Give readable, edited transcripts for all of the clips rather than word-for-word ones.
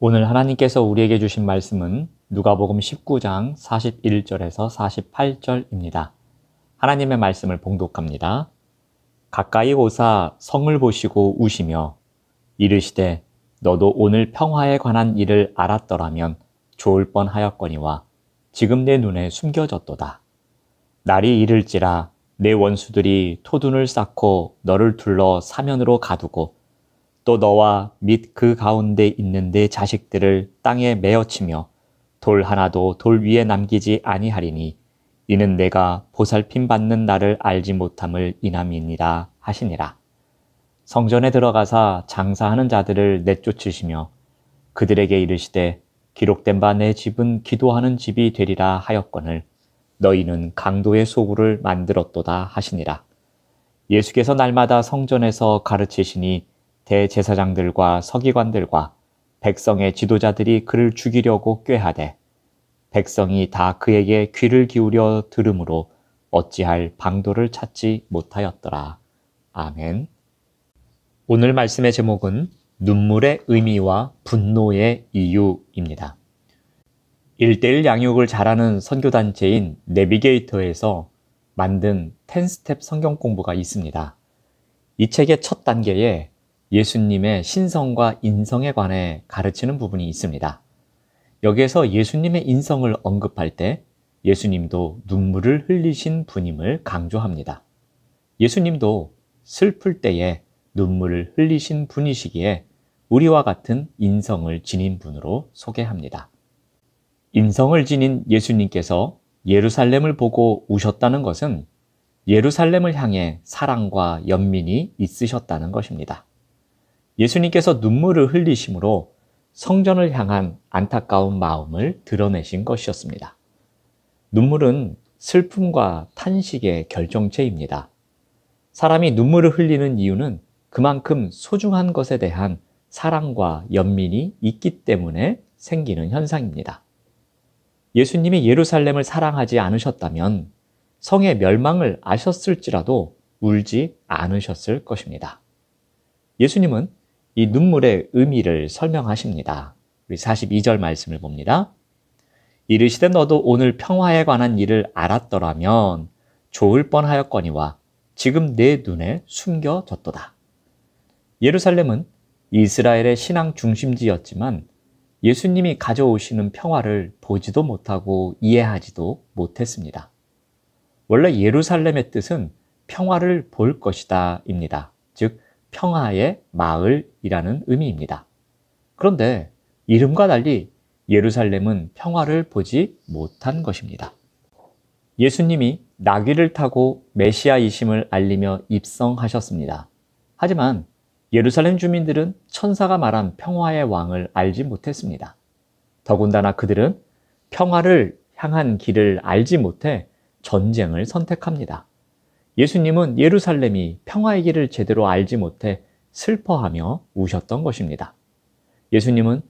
오늘 하나님께서 우리에게 주신 말씀은 누가복음 19장 41절에서 48절입니다. 하나님의 말씀을 봉독합니다. 가까이 오사 성을 보시고 우시며 이르시되 너도 오늘 평화에 관한 일을 알았더라면 좋을 뻔하였거니와 지금 내 눈에 숨겨졌도다. 날이 이를지라 내 원수들이 토둔을 쌓고 너를 둘러 사면으로 가두고 또 너와 및 그 가운데 있는 내 자식들을 땅에 메어치며 돌 하나도 돌 위에 남기지 아니하리니 이는 내가 보살핌 받는 나를 알지 못함을 인함이니라 하시니라. 성전에 들어가사 장사하는 자들을 내쫓으시며 그들에게 이르시되 기록된 바 내 집은 기도하는 집이 되리라 하였거늘 너희는 강도의 소굴을 만들었도다 하시니라. 예수께서 날마다 성전에서 가르치시니 대제사장들과 서기관들과 백성의 지도자들이 그를 죽이려고 꾀하되 백성이 다 그에게 귀를 기울여 들으므로 어찌할 방도를 찾지 못하였더라. 아멘. 오늘 말씀의 제목은 눈물의 의미와 분노의 이유입니다. 1:1 양육을 잘하는 선교단체인 내비게이터에서 만든 10스텝 성경 공부가 있습니다. 이 책의 첫 단계에 예수님의 신성과 인성에 관해 가르치는 부분이 있습니다. 여기에서 예수님의 인성을 언급할 때 예수님도 눈물을 흘리신 분임을 강조합니다. 예수님도 슬플 때에 눈물을 흘리신 분이시기에 우리와 같은 인성을 지닌 분으로 소개합니다. 인성을 지닌 예수님께서 예루살렘을 보고 우셨다는 것은 예루살렘을 향해 사랑과 연민이 있으셨다는 것입니다. 예수님께서 눈물을 흘리심으로 성전을 향한 안타까운 마음을 드러내신 것이었습니다. 눈물은 슬픔과 탄식의 결정체입니다. 사람이 눈물을 흘리는 이유는 그만큼 소중한 것에 대한 사랑과 연민이 있기 때문에 생기는 현상입니다. 예수님이 예루살렘을 사랑하지 않으셨다면 성의 멸망을 아셨을지라도 울지 않으셨을 것입니다. 예수님은 이 눈물의 의미를 설명하십니다. 우리 42절 말씀을 봅니다. 이르시되 너도 오늘 평화에 관한 일을 알았더라면 좋을 뻔하였거니와 지금 내 눈에 숨겨졌도다. 예루살렘은 이스라엘의 신앙 중심지였지만 예수님이 가져오시는 평화를 보지도 못하고 이해하지도 못했습니다. 원래 예루살렘의 뜻은 평화를 볼 것이다 입니다. 즉 평화의 마을이라는 의미입니다. 그런데 이름과 달리 예루살렘은 평화를 보지 못한 것입니다. 예수님이 나귀를 타고 메시아이심을 알리며 입성하셨습니다. 하지만 예루살렘 주민들은 천사가 말한 평화의 왕을 알지 못했습니다. 더군다나 그들은 평화를 향한 길을 알지 못해 전쟁을 선택합니다. 예수님은 예루살렘이 평화의 길을 제대로 알지 못해 슬퍼하며 우셨던 것입니다. 예수님은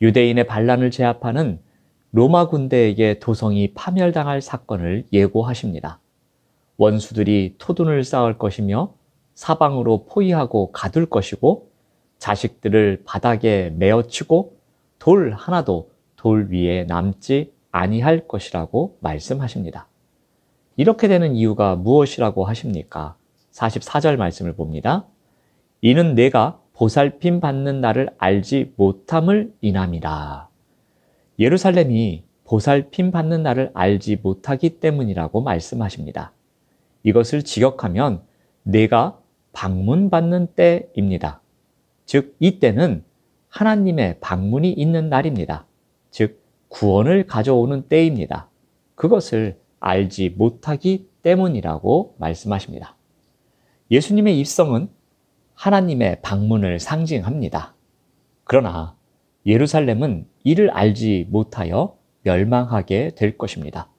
유대인의 반란을 제압하는 로마 군대에게 도성이 파멸당할 사건을 예고하십니다. 원수들이 토둔을 쌓을 것이며 사방으로 포위하고 가둘 것이고 자식들을 바닥에 메어치고 돌 하나도 돌 위에 남지 아니할 것이라고 말씀하십니다. 이렇게 되는 이유가 무엇이라고 하십니까? 44절 말씀을 봅니다. 이는 내가 보살핌 받는 나를 알지 못함을 인함이라. 예루살렘이 보살핌 받는 나를 알지 못하기 때문이라고 말씀하십니다. 이것을 직역하면 내가 방문받는 때입니다. 즉, 이 때는 하나님의 방문이 있는 날입니다. 즉, 구원을 가져오는 때입니다. 그것을 알지 못하기 때문이라고 말씀하십니다. 예수님의 입성은 하나님의 방문을 상징합니다. 그러나 예루살렘은 이를 알지 못하여 멸망하게 될 것입니다.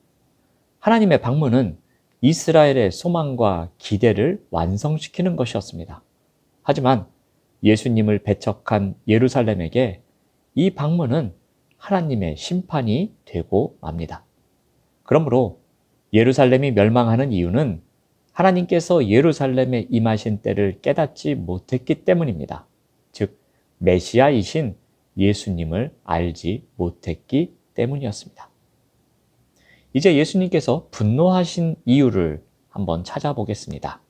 하나님의 방문은 이스라엘의 소망과 기대를 완성시키는 것이었습니다. 하지만 예수님을 배척한 예루살렘에게 이 방문은 하나님의 심판이 되고 맙니다. 그러므로 예루살렘이 멸망하는 이유는 하나님께서 예루살렘에 임하신 때를 깨닫지 못했기 때문입니다. 즉 메시아이신 예수님을 알지 못했기 때문이었습니다. 이제 예수님께서 분노하신 이유를 한번 찾아보겠습니다.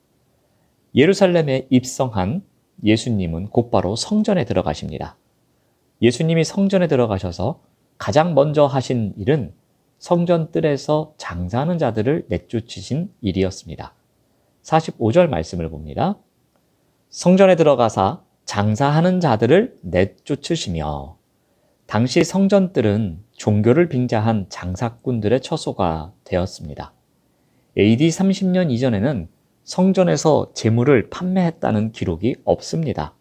예루살렘에 입성한 예수님은 곧바로 성전에 들어가십니다. 예수님이 성전에 들어가셔서 가장 먼저 하신 일은 성전 뜰에서 장사하는 자들을 내쫓으신 일이었습니다. 45절 말씀을 봅니다. 성전에 들어가사 장사하는 자들을 내쫓으시며, 당시 성전뜰은 종교를 빙자한 장사꾼들의 처소가 되었습니다. AD 30년 이전에는 성전에서 재물을 판매했다는 기록이 없습니다.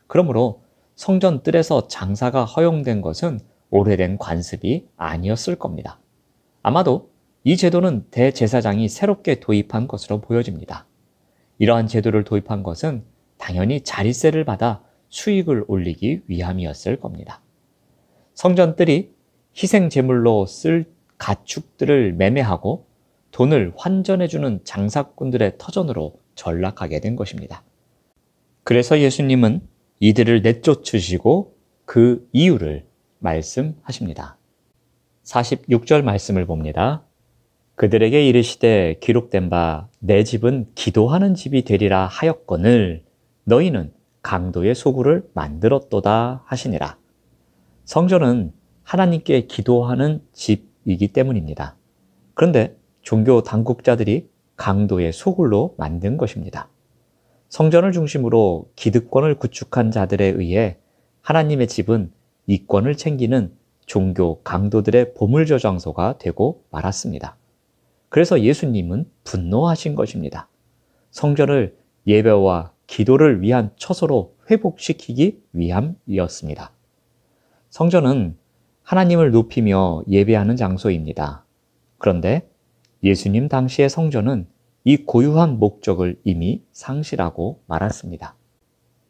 그러므로 성전뜰에서 장사가 허용된 것은 오래된 관습이 아니었을 겁니다. 아마도 이 제도는 대제사장이 새롭게 도입한 것으로 보여집니다. 이러한 제도를 도입한 것은 당연히 자릿세를 받아 수익을 올리기 위함이었을 겁니다. 성전뜰이 희생 제물로 쓸 가축들을 매매하고 돈을 환전해주는 장사꾼들의 터전으로 전락하게 된 것입니다. 그래서 예수님은 이들을 내쫓으시고 그 이유를 말씀하십니다. 46절 말씀을 봅니다. 그들에게 이르시되 기록된 바 내 집은 기도하는 집이 되리라 하였거늘 너희는 강도의 소굴을 만들었도다 하시니라. 성전은 하나님께 기도하는 집이기 때문입니다. 그런데 종교 당국자들이 강도의 소굴로 만든 것입니다. 성전을 중심으로 기득권을 구축한 자들에 의해 하나님의 집은 이권을 챙기는 종교 강도들의 보물저장소가 되고 말았습니다. 그래서 예수님은 분노하신 것입니다. 성전을 예배와 기도를 위한 처소로 회복시키기 위함이었습니다. 성전은 하나님을 높이며 예배하는 장소입니다. 그런데 예수님 당시의 성전은 이 고유한 목적을 이미 상실하고 말았습니다.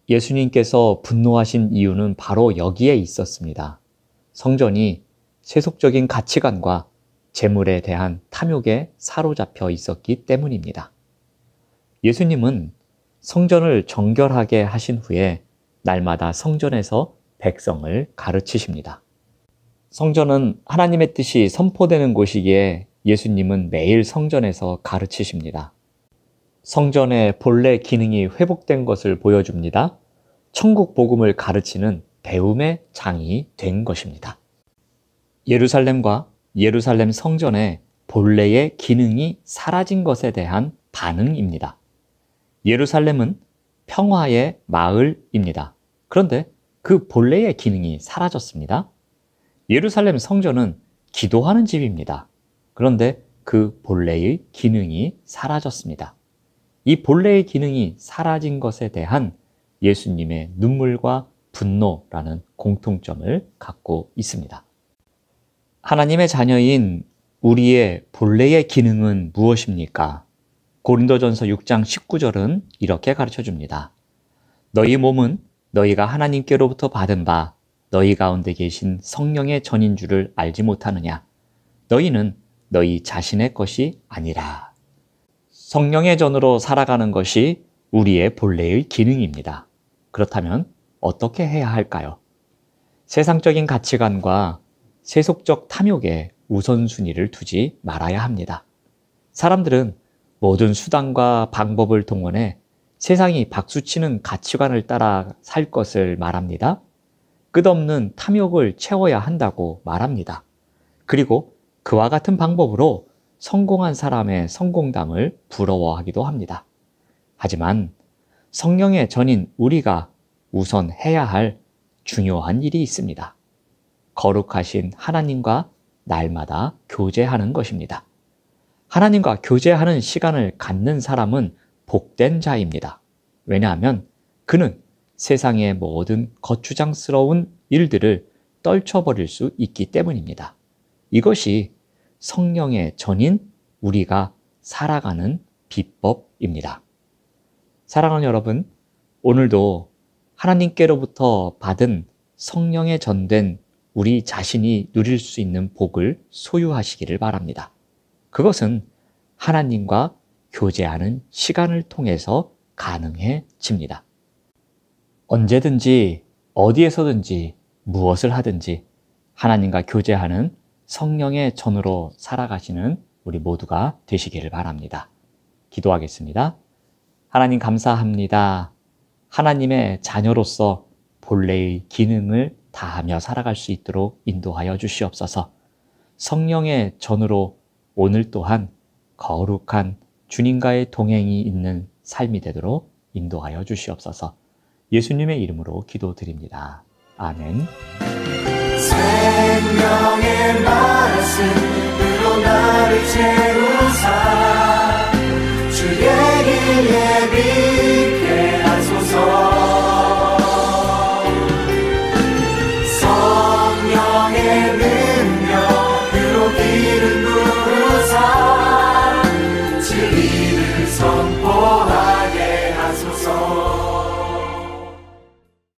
예수님께서 분노하신 이유는 바로 여기에 있었습니다. 성전이 세속적인 가치관과 재물에 대한 탐욕에 사로잡혀 있었기 때문입니다. 예수님은 성전을 정결하게 하신 후에 날마다 성전에서 백성을 가르치십니다. 성전은 하나님의 뜻이 선포되는 곳이기에 예수님은 매일 성전에서 가르치십니다. 성전의 본래 기능이 회복된 것을 보여줍니다. 천국 복음을 가르치는 배움의 장이 된 것입니다. 예루살렘과 예루살렘 성전의 본래의 기능이 사라진 것에 대한 반응입니다. 예루살렘은 평화의 마을입니다. 그런데 그 본래의 기능이 사라졌습니다. 예루살렘 성전은 기도하는 집입니다. 그런데 그 본래의 기능이 사라졌습니다. 이 본래의 기능이 사라진 것에 대한 예수님의 눈물과 분노라는 공통점을 갖고 있습니다. 하나님의 자녀인 우리의 본래의 기능은 무엇입니까? 고린도전서 6장 19절은 이렇게 가르쳐줍니다. 너희 몸은 너희가 하나님께로부터 받은 바 너희 가운데 계신 성령의 전인 줄을 알지 못하느냐? 너희는 너희 자신의 것이 아니라. 성령의 전으로 살아가는 것이 우리의 본래의 기능입니다. 그렇다면 어떻게 해야 할까요? 세상적인 가치관과 세속적 탐욕에 우선순위를 두지 말아야 합니다. 사람들은 모든 수단과 방법을 동원해 세상이 박수치는 가치관을 따라 살 것을 말합니다. 끝없는 탐욕을 채워야 한다고 말합니다. 그리고 그와 같은 방법으로 성공한 사람의 성공담을 부러워하기도 합니다. 하지만 성령의 전인 우리가 우선 해야 할 중요한 일이 있습니다. 거룩하신 하나님과 날마다 교제하는 것입니다. 하나님과 교제하는 시간을 갖는 사람은 복된 자입니다. 왜냐하면 그는 세상의 모든 거추장스러운 일들을 떨쳐버릴 수 있기 때문입니다. 이것이 성령의 전인 우리가 살아가는 비법입니다. 사랑하는 여러분, 오늘도 하나님께로부터 받은 성령의 전된 우리 자신이 누릴 수 있는 복을 소유하시기를 바랍니다. 그것은 하나님과 교제하는 시간을 통해서 가능해집니다. 언제든지 어디에서든지 무엇을 하든지 하나님과 교제하는 성령의 전으로 살아가시는 우리 모두가 되시기를 바랍니다. 기도하겠습니다. 하나님 감사합니다. 하나님의 자녀로서 본래의 기능을 다하며 살아갈 수 있도록 인도하여 주시옵소서. 성령의 전으로 오늘 또한 거룩한 주님과의 동행이 있는 삶이 되도록 인도하여 주시옵소서. 예수님의 이름으로 기도드립니다. 아멘.